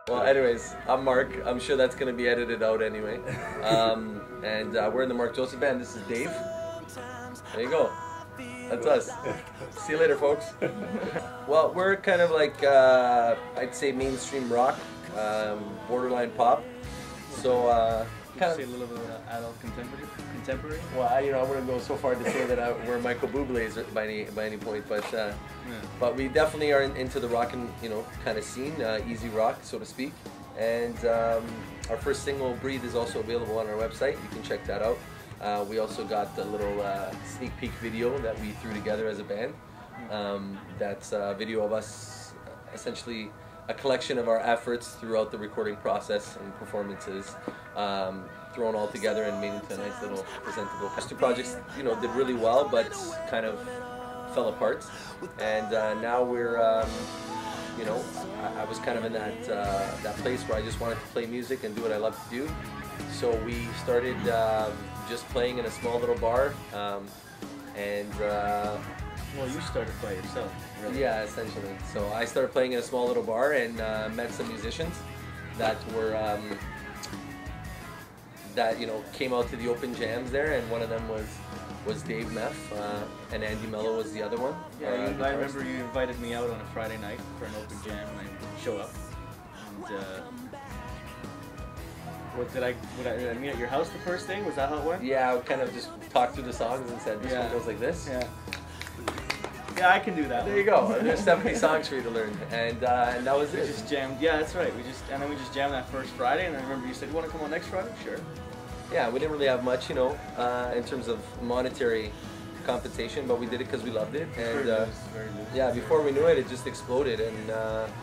Well, anyways, I'm Mark. I'm sure that's going to be edited out anyway. And we're in the Marc Joseph Band. This is Dave. There you go. That's us. See you later, folks. Well, we're kind of like, I'd say mainstream rock, borderline pop. So, kind of say a little bit of adult contemporary. Well, I wouldn't go so far to say that we're Michael Bublé's by any point, but we definitely are into the rock and kind of scene, easy rock, so to speak. And our first single, "Breathe," is also available on our website. You can check that out. We also got the little sneak peek video that we threw together as a band. That's a video of us, essentially a collection of our efforts throughout the recording process and performances, thrown all together and made into a nice little presentable. These two projects, did really well, but kind of fell apart. And now we're, I was kind of in that place where I just wanted to play music and do what I love to do. So we started just playing in a small little bar, Well, you started by yourself, really. Yeah, essentially. So I started playing in a small little bar and met some musicians that were came out to the open jams there, and one of them was Dave Meff, and Andy Mello was the other one. Yeah, I remember you invited me out on a Friday night for an open jam, and I show up. And did I meet at your house the first day? Was that how it went? Yeah, I kind of just talked through the songs and said, this one goes like this. Yeah. Yeah, I can do that. There you go. There's 70 songs for you to learn, and that was it. We just jammed. Yeah, that's right. And then we just jammed that first Friday, and I remember you said, "You want to come on next Friday?" Sure. Yeah, we didn't really have much, in terms of monetary compensation, but we did it because we loved it. And very loose. Yeah, before we knew it, it just exploded, and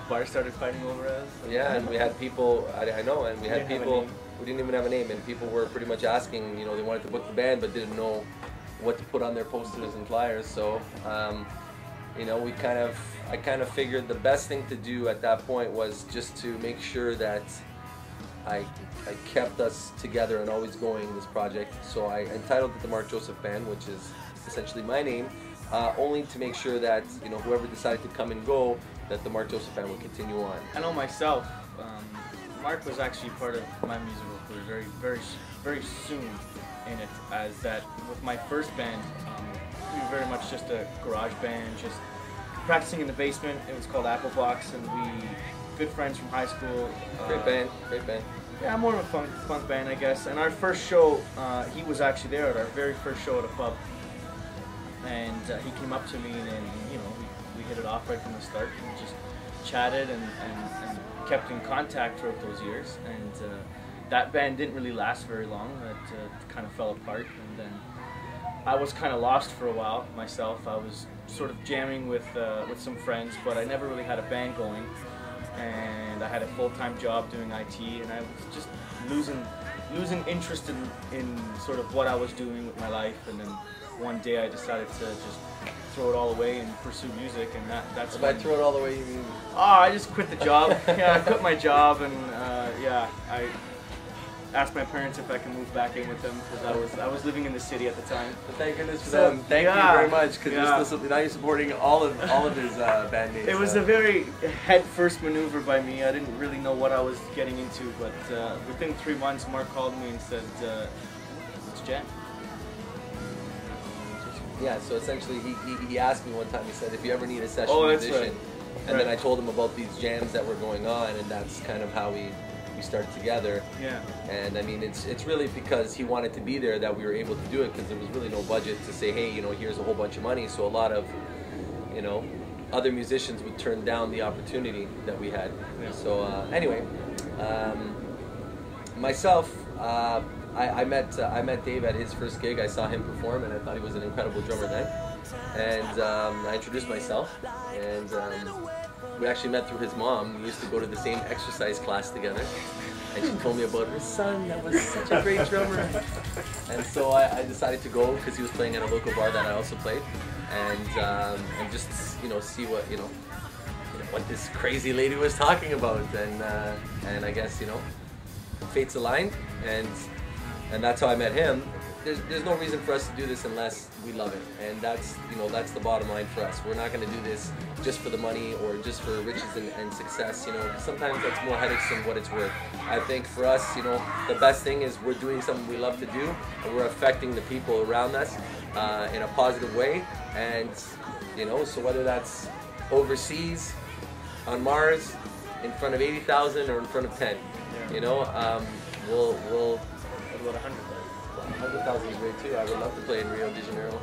bars started fighting over us. Yeah, and we had people. I know, and we had people. We didn't even have a name, and people were pretty much asking. They wanted to book the band, but didn't know what to put on their posters and flyers. So. I kind of figured the best thing to do at that point was just to make sure that I kept us together and always going this project. So I entitled it the Marc Joseph Band, which is essentially my name, only to make sure that whoever decided to come and go, that the Marc Joseph Band would continue on. I know myself, Marc was actually part of my musical career very soon in it, as that with my first band. We were very much just a garage band, just practicing in the basement. It was called Apple Box, and we good friends from high school. Great band. Yeah, more of a funk band, I guess. And our first show, he was actually there at our very first show at a pub, and he came up to me, and we hit it off right from the start. We just chatted and kept in contact throughout those years. And that band didn't really last very long. It kind of fell apart, and then I was kind of lost for a while myself. I was sort of jamming with some friends, but I never really had a band going. And I had a full-time job doing IT, and I was just losing interest in sort of what I was doing with my life. And then one day I decided to just throw it all away and pursue music, and that's By throw it all away, you mean? Oh, I just quit the job. Yeah, I quit my job, and I asked my parents if I can move back in with them, because I was living in the city at the time. But thank goodness for them. Thank you very much, because now you're supporting all of his bandmates. It was a very head-first maneuver by me. I didn't really know what I was getting into, but within 3 months, Marc called me and said, "Let's jam." Yeah, so essentially he asked me one time, he said, if you ever need a session musician, right. And then I told him about these jams that were going on, and that's kind of how we started together. Yeah. And I mean, it's really because he wanted to be there that we were able to do it, because there was really no budget to say, hey, here's a whole bunch of money. So a lot of, other musicians would turn down the opportunity that we had. Yeah. So anyway, myself, I met Dave at his first gig. I saw him perform, and I thought he was an incredible drummer then. And I introduced myself, and we actually met through his mom. We used to go to the same exercise class together, and she told me about her son that was such a great drummer. And so I decided to go, because he was playing at a local bar that I also played, and just see what this crazy lady was talking about, and I guess fates aligned, and that's how I met him. there's no reason for us to do this unless we love it, and that's that's the bottom line for us. We're not going to do this just for the money or just for riches and success. Sometimes that's more headaches than what it's worth. I think for us, the best thing is we're doing something we love to do, and we're affecting the people around us in a positive way. And so whether that's overseas, on Mars, in front of 80,000 or in front of 10, we'll. What about 100,000? 100,000 is great too. I would love to play in Rio de Janeiro.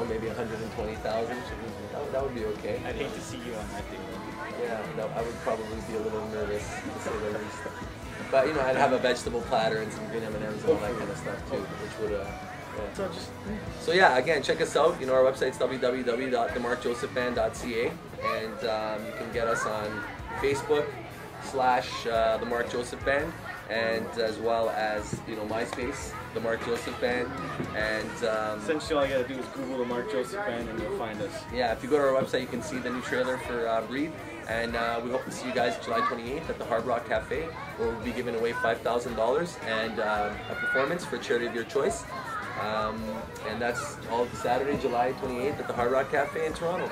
Maybe 120,000. That would be okay. I'd hate to see you on that thing. Yeah, no, I would probably be a little nervous, to say the least. But I'd have a vegetable platter and some green M&Ms and all that kind of stuff too, which would. Yeah. So yeah, again, check us out. Our website's www.themarkjosephband.ca, and you can get us on Facebook / the Marc Joseph Band, and as well as MySpace, the Marc Joseph Band, and essentially all you gotta do is Google the Marc Joseph Band and you'll find us. Yeah, if you go to our website, you can see the new trailer for Breathe, and we hope to see you guys July 28th at the Hard Rock Cafe, where we'll be giving away $5,000 and a performance for charity of your choice. And that's all Saturday, July 28th at the Hard Rock Cafe in Toronto.